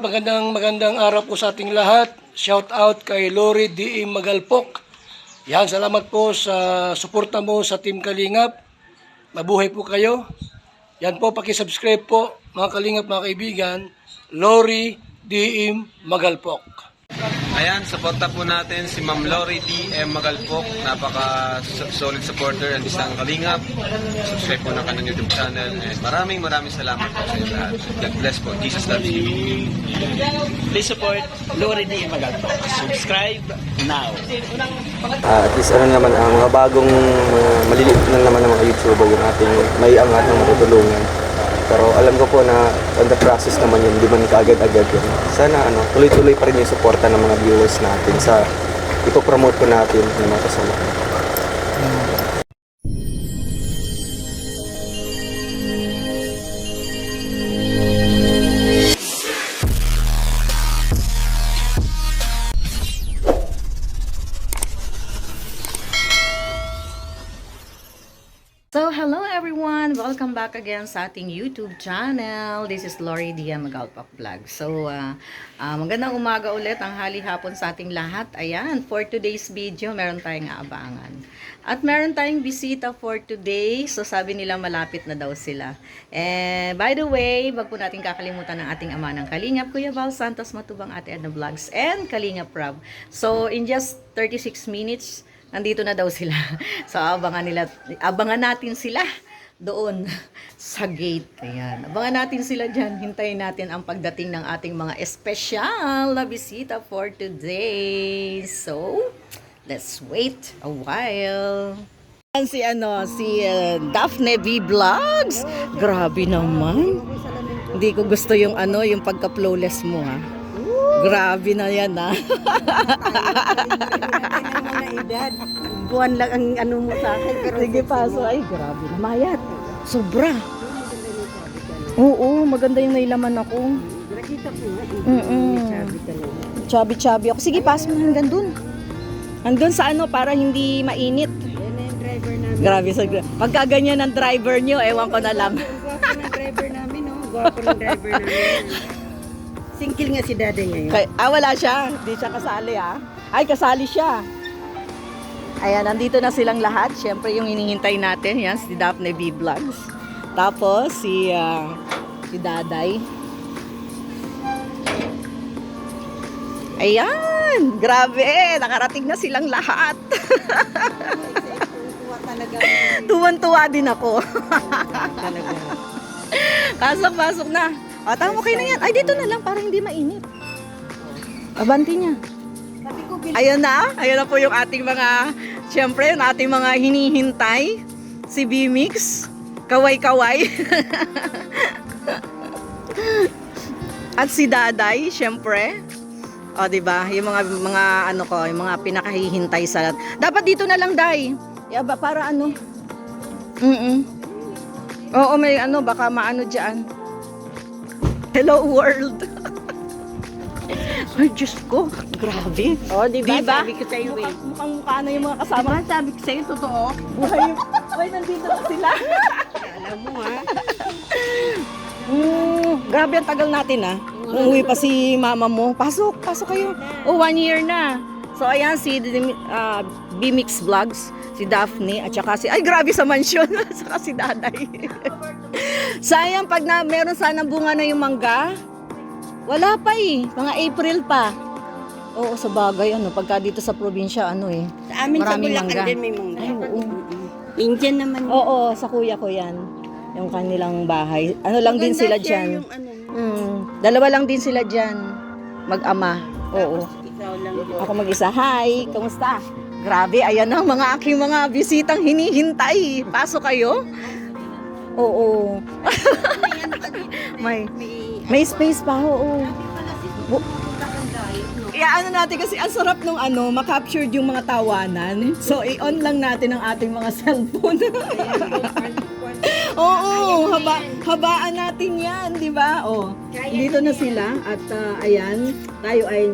Magandang araw po sa ating lahat. Shout out kay Lori D. Magalpok. Yan, salamat po sa suporta mo sa Team Kalingap. Mabuhay po kayo. Yan po, paki-subscribe po mga Kalingap, mga kaibigan. Lori D. Magalpok. Ayan, suporta po natin si Ma'am Lori D.M. Magalpok. Napaka-solid supporter ng isang Kalingap. Subscribe po ng kanyang YouTube channel. And maraming salamat po sa inyo lahat. God bless po. Jesus loves you. Please support Lori D. Magalpok. Subscribe now. At least ano naman, ang mga bagong maliliit na naman ng mga YouTuber yung ating may angat ng matutulungan. Pero alam ko po na on the process naman yun, di man kaagad-agad yun. Sana tuloy-tuloy pa rin yung suporta ng mga viewers natin sa ipopromote po natin ng mga kasama. So, hello everyone! Welcome back again sa ating YouTube channel. This is Lori D. Magalpok Vlog. So, magandang umaga ulit, ang hali-hapon sa ating lahat. Ayan, for today's video, meron tayong aabangan. At meron tayong bisita for today. So, sabi nila malapit na daw sila. And by the way, wag po natin kakalimutan ng ating ama ng Kalingap, Kuya Val Santos Matubang, Ate Edna Vlogs, and Kalingap Rob. So, in just 36 minutes, nandito na daw sila. So, abangan natin sila doon sa gate. Ayan. Abangan natin sila dyan. Hintayin natin ang pagdating ng ating mga espesyal na bisita for today. So, let's wait a while. Si Daphne V Vlogs. Grabe naman. Hindi ko gusto yung yung pagka-flawless mo, ha. Grabe na yan, ha. Buwan lang ang mo sa akin. Pero sige, paso. Ay, grabe. Mayat. Sobra. Oo, maganda yung nailaman ako. nakita ko nga. Chubby ako. Sige, paso mo hanggang dun. Hanggang sa para hindi mainit. Yan na yung driver namin. Grabe. Pagka ganyan ang driver nyo, ewan ko na lang. Gwapo ng driver namin, no? Gwapo ng driver namin. Singkil nga si dada niya yun. Wala siya. Hindi siya kasali, ha? Ay, kasali siya. Ayan, nandito na silang lahat. Siyempre, yung hinihintay natin, yan, si Daphne V Vlogs. Tapos, si Daday. Ayan! Grabe! Nakarating na silang lahat. Tuwan-tuwa din ako. Pasok na. Tama, okay na yan. Ay, dito na lang para hindi mainit. Abanti niya. Ayan na po yung ating mga, siyempre, yung ating mga hinihintay. Si B-Mix, kaway-kaway. At si Daday, siyempre. O, diba? Yung mga yung mga pinakahihintay sa. Dapat dito na lang, Day. Para Oo, may baka maano dyan. Hello world. Ay, Diyos ko. Grabe. Oh, diba? Diba? Sabi ko sa'yo, eh. Mukhang mukha na yung mga kasama. Diba? Sabi ko sa'yo, totoo. Buhay yung... Ay, nandito na sila. Alam mo, ha? Grabe, ang tagal natin, ha. Umuwi pa si mama mo. Pasok kayo. Oh, 1 year na. So, ayan, si B-Mix Vlogs, si Daphne, at saka ay, grabe sa mansyon. Saka si Daday. Sayang, pag meron sana bunga na yung mangga. Wala pa mga April pa. Oo, sa bagay, pagka dito sa probinsya, Sa amin sa maraming Bulacan mangga. din may mangga. Ay, oo. Indian naman. Oo, sa kuya ko yan. Yung kanilang bahay. Lang din sila dyan. Dalawa lang din sila dyan. Mag-ama. Oo. Ikaw lang. Ako mag-isa. Hi, kamusta? Grabe, ayan ang mga aking mga bisitang hinihintay. Pasok kayo? Oo. May space pa, oo. Natin kasi ang sarap nung ma-captured yung mga tawanan. So, i-on lang natin ang ating mga cellphone. Oo, habaan natin yan, di ba? Oh, dito na sila at ayan, tayo ay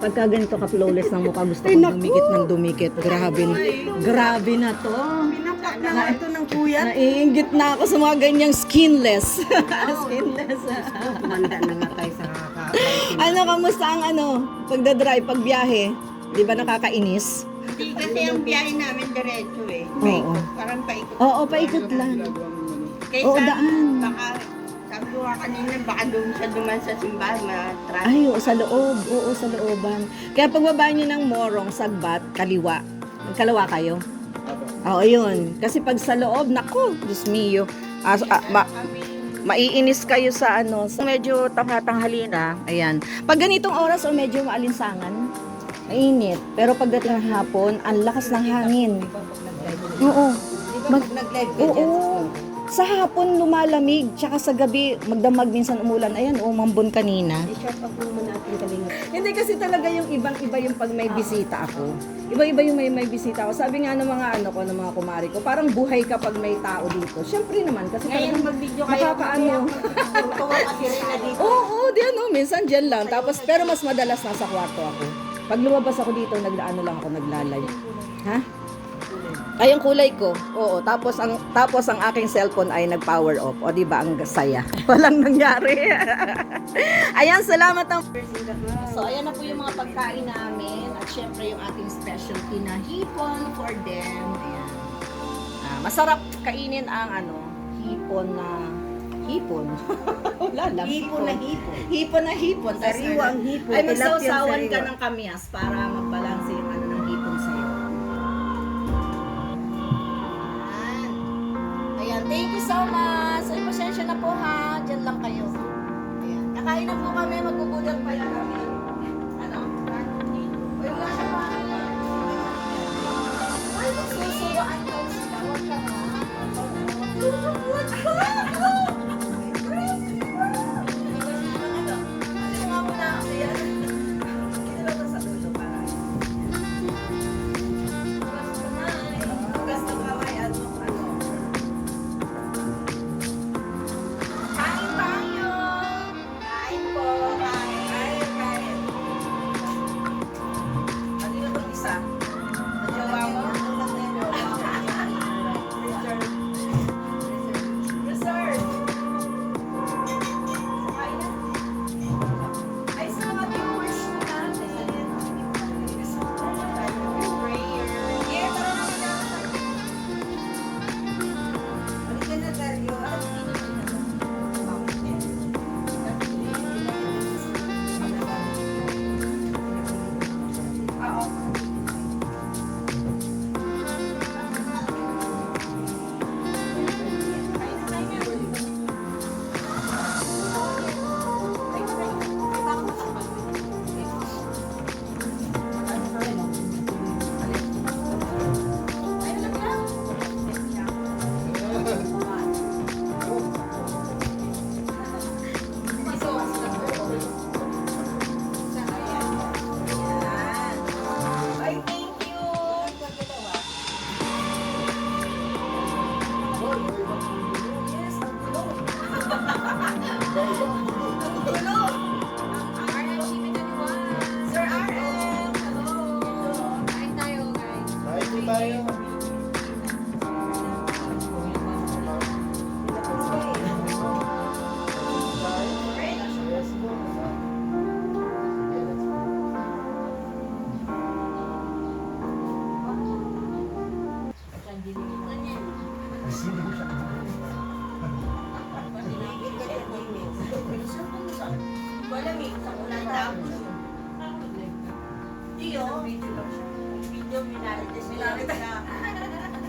pagka ganito ka flawless ng mukha, gusto kong dumikit ng dumikit. Grabe na to. na nga ito ng kuya. Naiinggit na ako sa mga ganyang skinless. Skinless. Tumanda na nga tayo sa Ano, kamusta ang pagdadrive, pagbiyahe? Di ba nakakainis? Hindi kasi ang biyahe namin diretso eh. Oo. Parang paikot. Oo, paikot lang. Kaysa, Oo, daan. baka, sabi ko nga kanina, baka doon siya duman sa simbahan, ma-traffic. Ay, oo, sa loob. Oo, sa looban. Kaya pagbaba niyo ng Morong, Sagbat, Kaliwa. Kalawa kayo? Oo, yun. Kasi pag sa loob, naku, Diyos mio. Maiinis kayo sa sa medyo tanghali na. Ayan. Pag ganitong oras o medyo maalinsangan, mainit. Pero pagdating ng hapon, ang lakas ng hangin. Oo. Nag-live ka dyan. Oo. Sa hapon lumalamig, tsaka sa gabi magdamag minsan umulan. Ayan, umambon kanina. I-shop up muna natin kalinga. Hindi kasi talaga yung ibang-iba yung pag may bisita ako. Iba-iba yung may bisita ako. Sabi nga ng mga ng mga kumari ko, parang buhay kapag may tao dito. Siyempre naman kasi Ngayon talagang mag-video kayo. nakakaano. Tuwa kasi rin na dito. Oo, di minsan dyan lang. Tapos, pero mas madalas nasa kwarto ako. Pag lumabas ako dito, lang ako naglalay. Ha? Ay, ang kulay ko. Oo, tapos ang aking cellphone ay nag-power off. O, di ba ang saya? Walang nangyari. Ayan, salamat ang... So, ayan na po yung mga pagkain namin. At syempre yung ating specialty na hipon for them. Ayan. Masarap kainin ang hipon na... Hipon. Wala lang. Hipon na hipon. Hipon na hipon. Tas Sariwa ang hipon. ay, Tilapia ang magsawsawan ka sariwa. ng kamyas para magbalanse yung ng hipon sa'yo. Ayan, thank you so much. Ay, pasensya na po ha. Diyan lang kayo. Ayan. Nakain na po kami. Magbubudang pa lang kami. Ano? Uy, wala siya pa. Ay, magsusuwaan daw sila. Huwag ka ha. Huwag ka.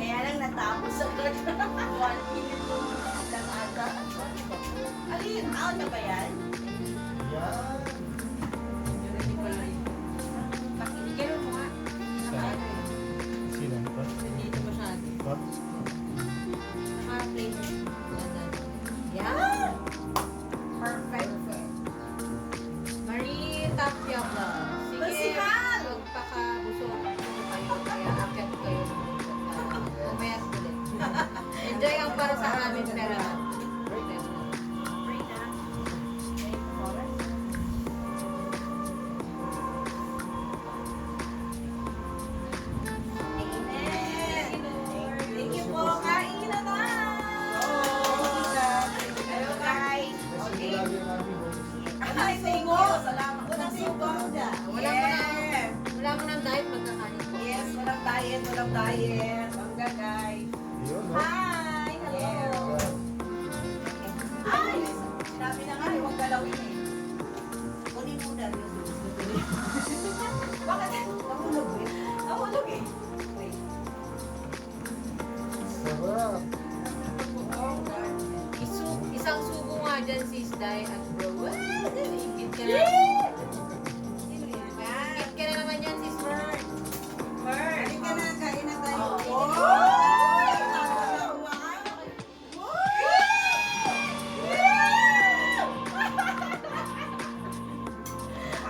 Kaya lang natapos agad. 1 minute lang ata. Alin? Out na ba yan? Pakikilo mo nga. Dito masyado. Naka-play. Yan. Perfect. Marie Tapia Vlog. Sige. Magpakabusog kayo. Kaya akit kayo. Umayas ulit. Enjoy ang para sa amin pero thank you po. Diet, walang diet. Bangga, guys. Hi! Hello! Ay! Sinabi na nga, huwag galawin eh. Kunin mo na yun. Bakit? Nahulog eh. Nahulog eh. Wait. Isang subo nga dyan, sis Day at bro. Ingit ka na. Sino yan? Ingit ka na naman yan, sis Mer. Halika na, kain na tayo.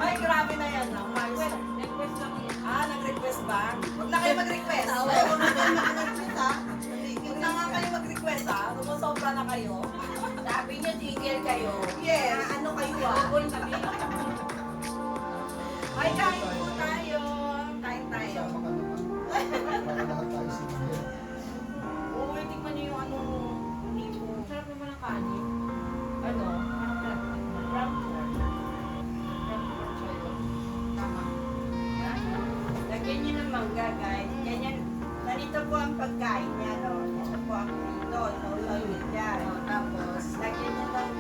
Ay, grabe na yan. Request lang yan. Nag-request ba? Huwag na kayo mag-request. Huwag na kayo mag-request, ha? Huwag na nga kayo mag-request ha. Sumusobra na kayo. Sabi niya, tigil kayo. Yes. Ano kayo ah? Bubol kami. Ay, kain po tayo. Kain tayo. Oo, tingnan niyo yung ano. Nipo. Sarap naman ang kanin. Ano? Brown pork. Tama. Lagyan niyo ng mangga, guys. Ganyan. Ganito po ang pagkain niya, no? Ito po ang ito. Inuulit yan. Tapos, Lagyan niyo ng